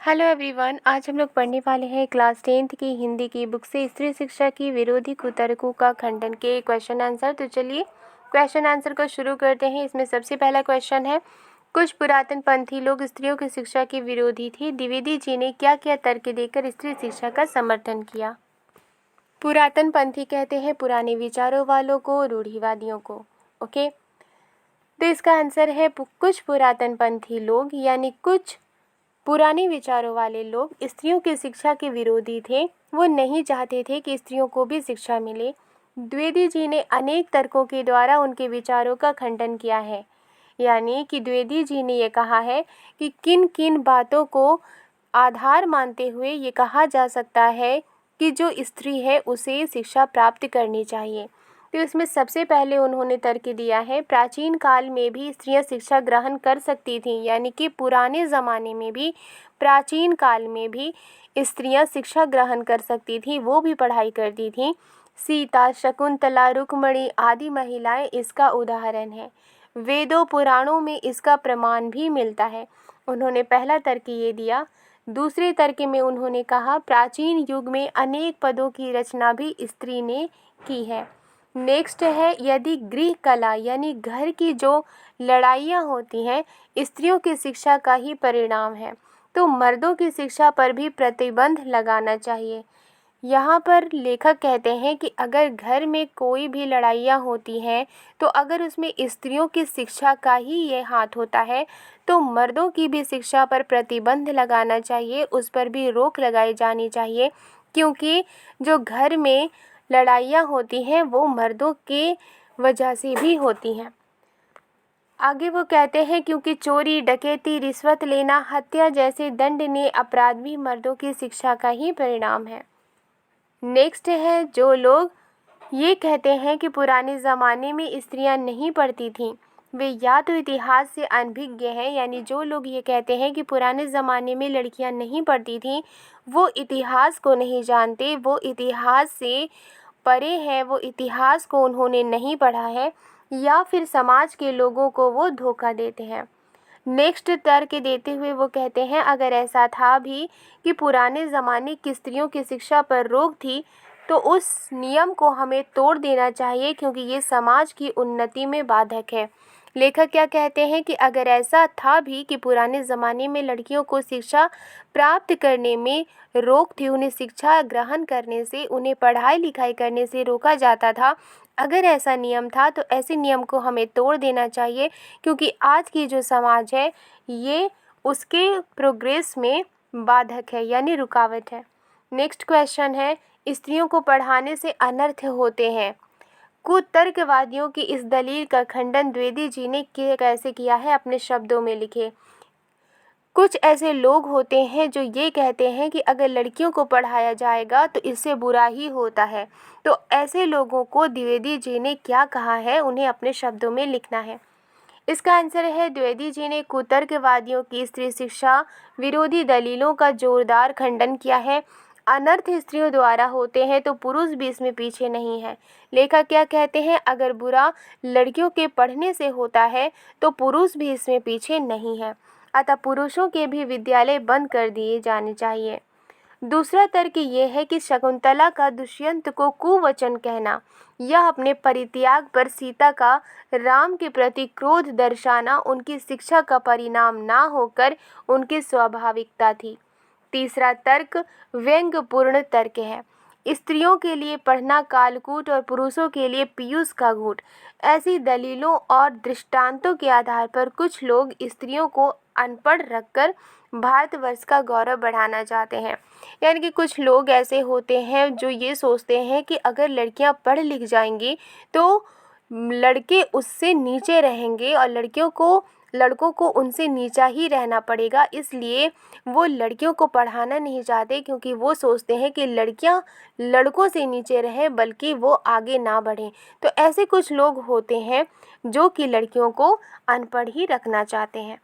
Hello everyone, आज हम लोग पढ़ने वाले हैं क्लास 10th की हिंदी की बुक से स्त्री शिक्षा की विरोधी कुतर्कों का खंडन के क्वेश्चन आंसर। तो चलिए क्वेश्चन आंसर को शुरू करते हैं। इसमें सबसे पहला क्वेश्चन है, कुछ पुरातन पंथी लोग स्त्रियों की शिक्षा के विरोधी थे। द्विवेदी जी ने क्या क्या तर्क देकर स्त्री शिक्षा का समर्थन किया। पुरातन पंथी कहते हैं पुराने विचारों वालों को, रूढ़िवादियों को। ओके, तो इसका आंसर है कुछ पुरातन पंथी लोग, यानी कुछ पुराने विचारों वाले लोग स्त्रियों की शिक्षा के विरोधी थे। वो नहीं चाहते थे कि स्त्रियों को भी शिक्षा मिले। द्विवेदी जी ने अनेक तर्कों के द्वारा उनके विचारों का खंडन किया है। यानी कि द्विवेदी जी ने ये कहा है कि किन किन बातों को आधार मानते हुए ये कहा जा सकता है कि जो स्त्री है उसे शिक्षा प्राप्त करनी चाहिए। तो इसमें सबसे पहले उन्होंने तर्क दिया है, प्राचीन काल में भी स्त्रियां शिक्षा ग्रहण कर सकती थीं। यानी कि पुराने ज़माने में भी, प्राचीन काल में भी स्त्रियां शिक्षा ग्रहण कर सकती थीं, वो भी पढ़ाई करती थीं। सीता, शकुंतला, रुक्मिणी आदि महिलाएं इसका उदाहरण है। वेदों पुराणों में इसका प्रमाण भी मिलता है। उन्होंने पहला तर्क ये दिया। दूसरे तर्क में उन्होंने कहा, प्राचीन युग में अनेक पदों की रचना भी स्त्री ने की है। नेक्स्ट है, यदि गृह कला यानी घर की जो लड़ाइयाँ होती हैं स्त्रियों की शिक्षा का ही परिणाम है, तो मर्दों की शिक्षा पर भी प्रतिबंध लगाना चाहिए। यहाँ पर लेखक कहते हैं कि अगर घर में कोई भी लड़ाइयाँ होती हैं तो अगर उसमें स्त्रियों की शिक्षा का ही ये हाथ होता है तो मर्दों की भी शिक्षा पर प्रतिबंध लगाना चाहिए, उस पर भी रोक लगाई जानी चाहिए। क्योंकि जो घर में लड़ाइयाँ होती हैं वो मर्दों के वजह से भी होती हैं। आगे वो कहते हैं, क्योंकि चोरी, डकैती, रिश्वत लेना, हत्या जैसे दंडनीय अपराध भी मर्दों की शिक्षा का ही परिणाम है। नेक्स्ट है, जो लोग ये कहते हैं कि पुराने ज़माने में स्त्रियां नहीं पढ़ती थीं, वे या तो इतिहास से अनभिज्ञ हैं। यानी जो लोग ये कहते हैं कि पुराने ज़माने में लड़कियां नहीं पढ़ती थीं, वो इतिहास को नहीं जानते, वो इतिहास से परे हैं, वो इतिहास को उन्होंने नहीं पढ़ा है, या फिर समाज के लोगों को वो धोखा देते हैं। नेक्स्ट तर्क देते हुए वो कहते हैं, अगर ऐसा था भी कि पुराने ज़माने की स्त्रियों की शिक्षा पर रोक थी तो उस नियम को हमें तोड़ देना चाहिए, क्योंकि ये समाज की उन्नति में बाधक है। लेखक क्या कहते हैं कि अगर ऐसा था भी कि पुराने ज़माने में लड़कियों को शिक्षा प्राप्त करने में रोक थी, उन्हें शिक्षा ग्रहण करने से, उन्हें पढ़ाई लिखाई करने से रोका जाता था, अगर ऐसा नियम था तो ऐसे नियम को हमें तोड़ देना चाहिए, क्योंकि आज की जो समाज है ये उसके प्रोग्रेस में बाधक है, यानी रुकावट है। नेक्स्ट क्वेश्चन है, स्त्रियों को पढ़ाने से अनर्थ होते हैं। कुतर्कवादियों की इस दलील का खंडन द्विवेदी जी ने कैसे किया है, अपने शब्दों में लिखे। कुछ ऐसे लोग होते हैं जो ये कहते हैं कि अगर लड़कियों को पढ़ाया जाएगा तो इससे बुरा ही होता है। तो ऐसे लोगों को द्विवेदी जी ने क्या कहा है, उन्हें अपने शब्दों में लिखना है। इसका आंसर है, द्विवेदी जी ने कुतर्कवादियों की स्त्री शिक्षा विरोधी दलीलों का जोरदार खंडन किया है। अनर्थ स्त्रियों द्वारा होते हैं तो पुरुष भी इसमें पीछे नहीं है। लेखक क्या कहते हैं, अगर बुरा लड़कियों के पढ़ने से होता है तो पुरुष भी इसमें पीछे नहीं है, अतः पुरुषों के भी विद्यालय बंद कर दिए जाने चाहिए। दूसरा तर्क ये है कि शकुंतला का दुष्यंत को कुवचन कहना, यह अपने परित्याग पर सीता का राम के प्रति क्रोध दर्शाना उनकी शिक्षा का परिणाम ना होकर उनकी स्वाभाविकता थी। तीसरा तर्क व्यंग्यपूर्ण तर्क है। स्त्रियों के लिए पढ़ना कालकूट और पुरुषों के लिए पीयूष का घूंट। ऐसी दलीलों और दृष्टांतों के आधार पर कुछ लोग स्त्रियों को अनपढ़ रखकर भारतवर्ष का गौरव बढ़ाना चाहते हैं। यानी कि कुछ लोग ऐसे होते हैं जो ये सोचते हैं कि अगर लड़कियां पढ़ लिख जाएंगी तो लड़के उससे नीचे रहेंगे और लड़कों को उनसे नीचा ही रहना पड़ेगा। इसलिए वो लड़कियों को पढ़ाना नहीं चाहते, क्योंकि वो सोचते हैं कि लड़कियां लड़कों से नीचे रहें बल्कि वो आगे ना बढ़ें। तो ऐसे कुछ लोग होते हैं जो कि लड़कियों को अनपढ़ ही रखना चाहते हैं।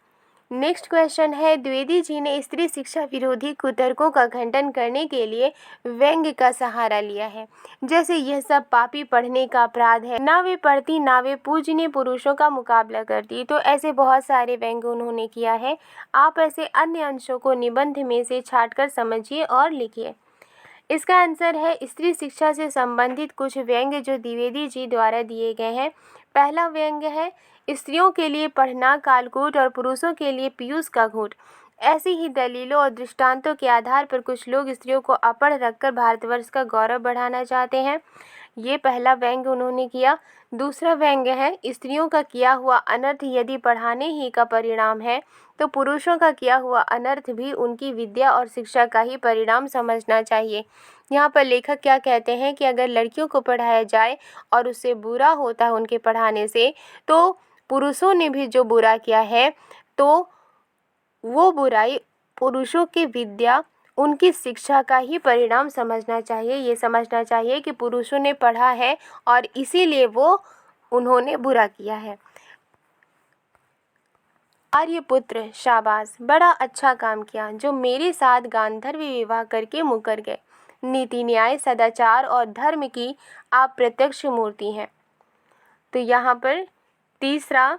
नेक्स्ट क्वेश्चन है, द्विवेदी जी ने स्त्री शिक्षा विरोधी कुतर्कों का खंडन करने के लिए व्यंग्य का सहारा लिया है। जैसे यह सब पापी पढ़ने का अपराध है, ना वे पढ़ती ना वे पूजनीय पुरुषों का मुकाबला करती। तो ऐसे बहुत सारे व्यंग्य उन्होंने किया है। आप ऐसे अन्य अंशों को निबंध में से छांटकर समझिए और लिखिए। इसका आंसर है स्त्री शिक्षा से संबंधित कुछ व्यंग्य जो द्विवेदी जी द्वारा दिए गए हैं। पहला व्यंग्य है, स्त्रियों के लिए पढ़ना कालकूट और पुरुषों के लिए पीयूष का घूंट। ऐसी ही दलीलों और दृष्टांतों के आधार पर कुछ लोग स्त्रियों को अपढ़ रखकर भारतवर्ष का गौरव बढ़ाना चाहते हैं। ये पहला व्यंग्य उन्होंने किया। दूसरा व्यंग्य है, स्त्रियों का किया हुआ अनर्थ यदि पढ़ाने ही का परिणाम है तो पुरुषों का किया हुआ अनर्थ भी उनकी विद्या और शिक्षा का ही परिणाम समझना चाहिए। यहाँ पर लेखक क्या कहते हैं कि अगर लड़कियों को पढ़ाया जाए और उससे बुरा होता है उनके पढ़ाने से, तो पुरुषों ने भी जो बुरा किया है तो वो बुराई पुरुषों की विद्या, उनकी शिक्षा का ही परिणाम समझना चाहिए। ये समझना चाहिए कि पुरुषों ने पढ़ा है और इसीलिए उन्होंने बुरा किया है। आर्यपुत्र, शाबाश, बड़ा अच्छा काम किया जो मेरे साथ गांधर्व विवाह करके मुकर गए। नीति, न्याय, सदाचार और धर्म की आप प्रत्यक्ष मूर्ति हैं। तो यहाँ पर तीसरा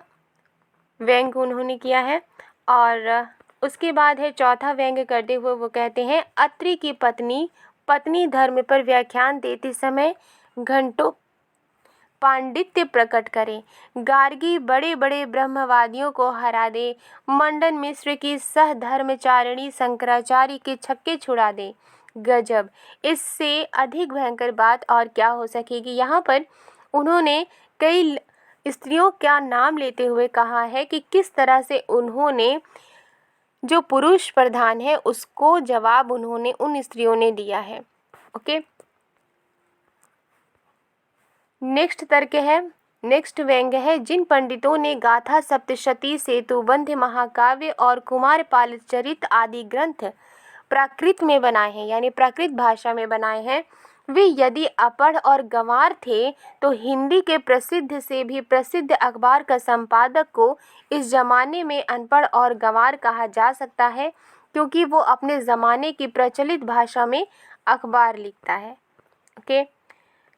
व्यंग्य उन्होंने किया है। और उसके बाद है चौथा व्यंग्य करते हुए वो कहते हैं, अत्रि की पत्नी पत्नी धर्म पर व्याख्यान देते समय घंटों पांडित्य प्रकट करे। गार्गी बड़े बड़े ब्रह्मवादियों को हरा दे। मंडन मिश्र की सहधर्मचारिणी शंकराचार्य के छक्के छुड़ा दे। गजब, इससे अधिक भयंकर बात और क्या हो सकेगी। यहाँ पर उन्होंने कई स्त्रियों का नाम लेते हुए कहा है कि किस तरह से उन्होंने जो पुरुष प्रधान है उसको जवाब उन्होंने उन स्त्रियों ने दिया है। ओके, नेक्स्ट व्यंग्य है, जिन पंडितों ने गाथा सप्तशती सेतुबंध महाकाव्य और कुमार पाल चरित आदि ग्रंथ प्राकृत में बनाए हैं, यानी प्राकृत भाषा में बनाए हैं, वे यदि अपढ़ और गंवार थे तो हिंदी के प्रसिद्ध से भी प्रसिद्ध अखबार का संपादक को इस जमाने में अनपढ़ और गंवार कहा जा सकता है, क्योंकि वो अपने ज़माने की प्रचलित भाषा में अखबार लिखता है। ओके,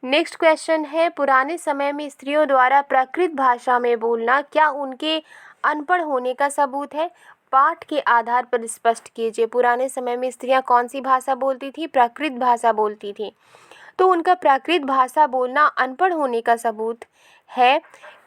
नेक्स्ट क्वेश्चन है, पुराने समय में स्त्रियों द्वारा प्राकृत भाषा में बोलना क्या उनके अनपढ़ होने का सबूत है? पाठ के आधार पर स्पष्ट कीजिए। पुराने समय में स्त्रियां कौन सी भाषा बोलती थी? प्राकृत भाषा बोलती थी। तो उनका प्राकृत भाषा बोलना अनपढ़ होने का सबूत है।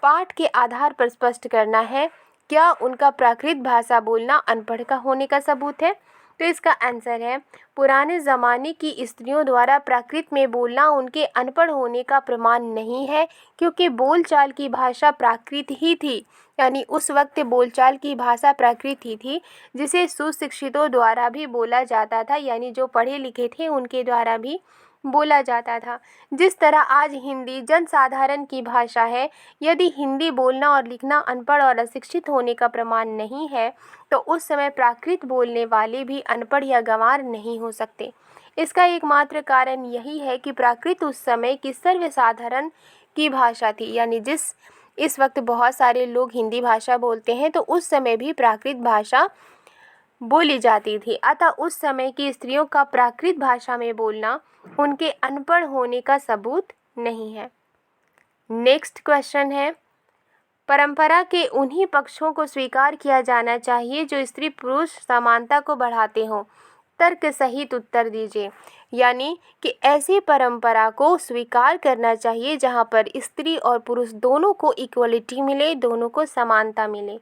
पाठ के आधार पर स्पष्ट करना है, क्या उनका प्राकृत भाषा बोलना अनपढ़ का होने का सबूत है? तो इसका आंसर है, पुराने ज़माने की स्त्रियों द्वारा प्राकृत में बोलना उनके अनपढ़ होने का प्रमाण नहीं है, क्योंकि बोलचाल की भाषा प्राकृत ही थी। यानी उस वक्त बोलचाल की भाषा प्राकृत ही थी, जिसे सुशिक्षितों द्वारा भी बोला जाता था, यानी जो पढ़े लिखे थे उनके द्वारा भी बोला जाता था। जिस तरह आज हिंदी जनसाधारण की भाषा है, यदि हिंदी बोलना और लिखना अनपढ़ और अशिक्षित होने का प्रमाण नहीं है, तो उस समय प्राकृत बोलने वाले भी अनपढ़ या गंवार नहीं हो सकते। इसका एकमात्र कारण यही है कि प्राकृत उस समय की सर्वसाधारण की भाषा थी, यानी इस वक्त बहुत सारे लोग हिंदी भाषा बोलते हैं, तो उस समय भी प्राकृत भाषा बोली जाती थी। अतः उस समय की स्त्रियों का प्राकृत भाषा में बोलना उनके अनपढ़ होने का सबूत नहीं है। नेक्स्ट क्वेश्चन है, परंपरा के उन्हीं पक्षों को स्वीकार किया जाना चाहिए जो स्त्री पुरुष समानता को बढ़ाते हों। तर्क सहित उत्तर दीजिए। यानी कि ऐसी परंपरा को स्वीकार करना चाहिए जहाँ पर स्त्री और पुरुष दोनों को इक्वलिटी मिले, दोनों को समानता मिले।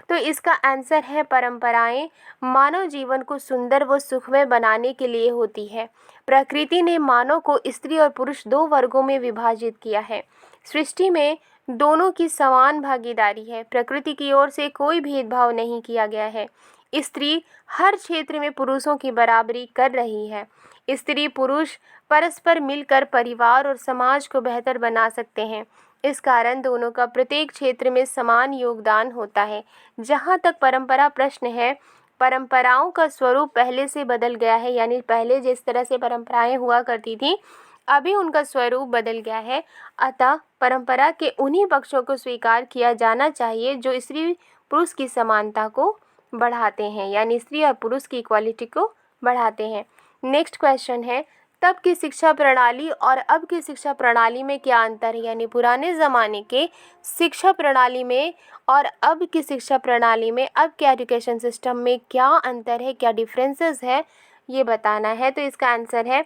तो इसका आंसर है, परंपराएं मानव जीवन को सुंदर व सुखमय बनाने के लिए होती है। प्रकृति ने मानव को स्त्री और पुरुष दो वर्गों में विभाजित किया है। सृष्टि में दोनों की समान भागीदारी है। प्रकृति की ओर से कोई भेदभाव नहीं किया गया है। स्त्री हर क्षेत्र में पुरुषों की बराबरी कर रही है। स्त्री पुरुष परस्पर मिलकर परिवार और समाज को बेहतर बना सकते हैं। इस कारण दोनों का प्रत्येक क्षेत्र में समान योगदान होता है। जहाँ तक परंपरा प्रश्न है, परंपराओं का स्वरूप पहले से बदल गया है, यानी पहले जिस तरह से परंपराएं हुआ करती थी, अभी उनका स्वरूप बदल गया है। अतः परंपरा के उन्हीं पक्षों को स्वीकार किया जाना चाहिए जो स्त्री पुरुष की समानता को बढ़ाते हैं, यानी स्त्री और पुरुष की इक्वालिटी को बढ़ाते हैं। नेक्स्ट क्वेश्चन है, तब की शिक्षा प्रणाली और अब की शिक्षा प्रणाली में क्या अंतर है, यानी पुराने ज़माने के शिक्षा प्रणाली में और अब की शिक्षा प्रणाली में, अब के एजुकेशन सिस्टम में क्या अंतर है, क्या डिफरेंसेस है, ये बताना है। तो इसका आंसर है,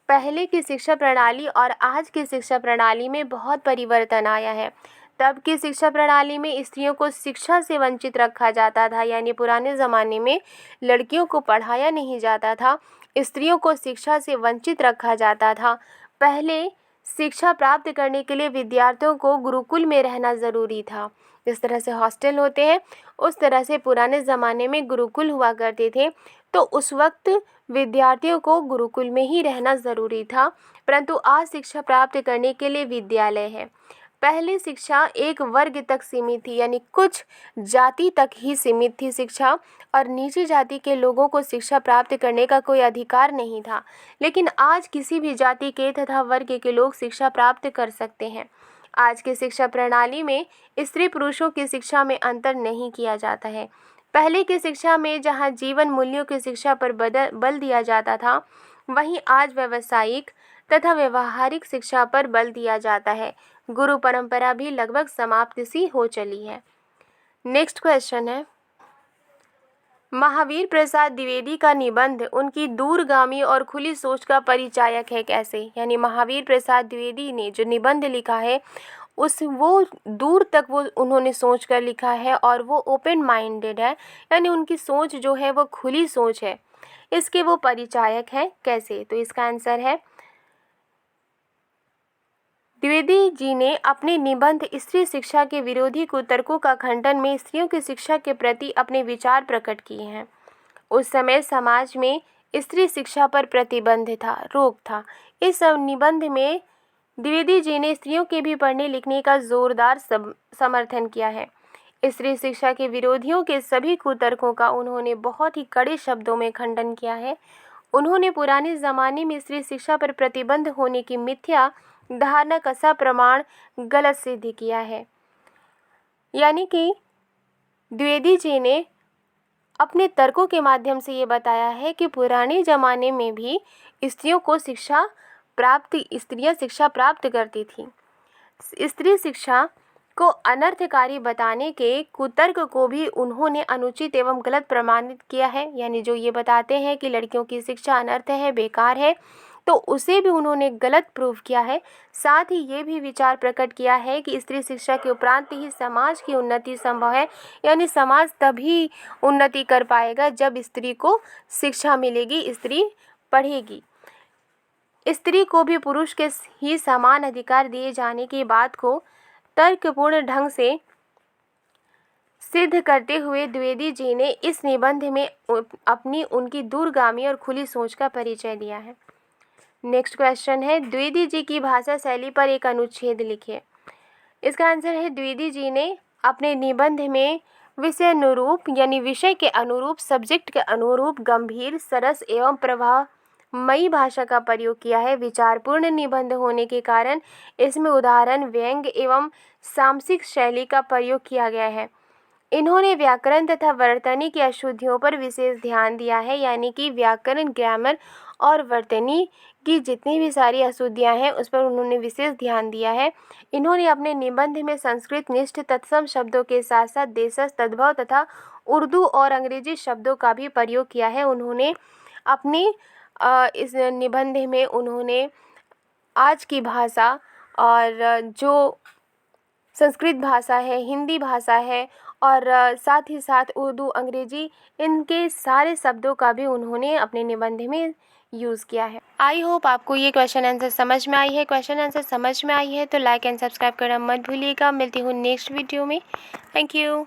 पहले की शिक्षा प्रणाली और आज की शिक्षा प्रणाली में बहुत परिवर्तन आया है। तब की शिक्षा प्रणाली में स्त्रियों को शिक्षा से वंचित रखा जाता था, यानी पुराने ज़माने में लड़कियों को पढ़ाया नहीं जाता था, स्त्रियों को शिक्षा से वंचित रखा जाता था। पहले शिक्षा प्राप्त करने के लिए विद्यार्थियों को गुरुकुल में रहना ज़रूरी था। जिस तरह से हॉस्टल होते हैं उस तरह से पुराने ज़माने में गुरुकुल हुआ करते थे। तो उस वक्त विद्यार्थियों को गुरुकुल में ही रहना ज़रूरी था, परंतु आज शिक्षा प्राप्त करने के लिए विद्यालय है। पहले शिक्षा एक वर्ग तक सीमित थी, यानी कुछ जाति तक ही सीमित थी शिक्षा, और नीची जाति के लोगों को शिक्षा प्राप्त करने का कोई अधिकार नहीं था। लेकिन आज किसी भी जाति के तथा वर्ग के लोग शिक्षा प्राप्त कर सकते हैं। आज की शिक्षा प्रणाली में स्त्री पुरुषों की शिक्षा में अंतर नहीं किया जाता है। पहले की शिक्षा में जहाँ जीवन मूल्यों की शिक्षा पर बल दिया जाता था, वहीं आज व्यावसायिक तथा व्यवहारिक शिक्षा पर बल दिया जाता है। गुरु परंपरा भी लगभग समाप्त सी हो चली है। नेक्स्ट क्वेश्चन है, महावीर प्रसाद द्विवेदी का निबंध उनकी दूरगामी और खुली सोच का परिचायक है कैसे, यानी महावीर प्रसाद द्विवेदी ने जो निबंध लिखा है वो दूर तक वो उन्होंने सोच कर लिखा है और वो ओपन माइंडेड है, यानी उनकी सोच जो है वो खुली सोच है। इसके वो परिचायक हैं कैसे, तो इसका आंसर है, द्विवेदी जी ने अपने निबंध स्त्री शिक्षा के विरोधी कुतर्कों का खंडन में स्त्रियों की शिक्षा के प्रति अपने विचार प्रकट किए हैं। उस समय समाज में स्त्री शिक्षा पर प्रतिबंध था, रोक था। इस निबंध में द्विवेदी जी ने स्त्रियों के भी पढ़ने लिखने का जोरदार समर्थन किया है। स्त्री शिक्षा के विरोधियों के सभी कुतर्कों का उन्होंने बहुत ही कड़े शब्दों में खंडन किया है। उन्होंने पुराने ज़माने में स्त्री शिक्षा पर प्रतिबंध होने की मिथ्या धारणा का सप्रमाण गलत सिद्ध किया है। यानी कि द्विवेदी जी ने अपने तर्कों के माध्यम से ये बताया है कि पुराने ज़माने में भी स्त्रियां शिक्षा प्राप्त करती थी। स्त्री शिक्षा को अनर्थकारी बताने के कुतर्क को भी उन्होंने अनुचित एवं गलत प्रमाणित किया है, यानी जो ये बताते हैं कि लड़कियों की शिक्षा अनर्थ है, बेकार है, तो उसे भी उन्होंने गलत प्रूव किया है। साथ ही ये भी विचार प्रकट किया है कि स्त्री शिक्षा के उपरांत ही समाज की उन्नति संभव है, यानी समाज तभी उन्नति कर पाएगा जब स्त्री को शिक्षा मिलेगी, स्त्री पढ़ेगी। स्त्री को भी पुरुष के ही समान अधिकार दिए जाने की बात को तर्कपूर्ण ढंग से सिद्ध करते हुए द्विवेदी जी ने इस निबंध में उनकी दूरगामी और खुली सोच का परिचय दिया है। नेक्स्ट क्वेश्चन है, द्विवेदी जी की भाषा शैली पर एक अनुच्छेद लिखिए। इसका आंसर है, द्विवेदी जी ने अपने निबंध में विषय अनुरूप, यानी विषय के अनुरूप, सब्जेक्ट के अनुरूप गंभीर, सरस एवं प्रभावमयी भाषा का प्रयोग किया है। विचारपूर्ण निबंध होने के कारण इसमें उदाहरण, व्यंग्य एवं सामसिक शैली का प्रयोग किया गया है। इन्होंने व्याकरण तथा वर्तनी की अशुद्धियों पर विशेष ध्यान दिया है, यानी कि व्याकरण, ग्रामर और वर्तनी की जितनी भी सारी अशुद्धियाँ हैं उस पर उन्होंने विशेष ध्यान दिया है। इन्होंने अपने निबंध में संस्कृत निष्ठ तत्सम शब्दों के साथ साथ देशज, तद्भव तथा उर्दू और अंग्रेजी शब्दों का भी प्रयोग किया है। उन्होंने अपने इस निबंध में उन्होंने आज की भाषा और जो संस्कृत भाषा है, हिंदी भाषा है और साथ ही साथ उर्दू, अंग्रेजी, इनके सारे शब्दों का भी उन्होंने अपने निबंध में यूज़ किया है। आई होप आपको ये क्वेश्चन आंसर समझ में आई है। क्वेश्चन आंसर समझ में आई है तो लाइक एंड सब्सक्राइब करना मत भूलिएगा। मिलती हूँ नेक्स्ट वीडियो में। Thank you.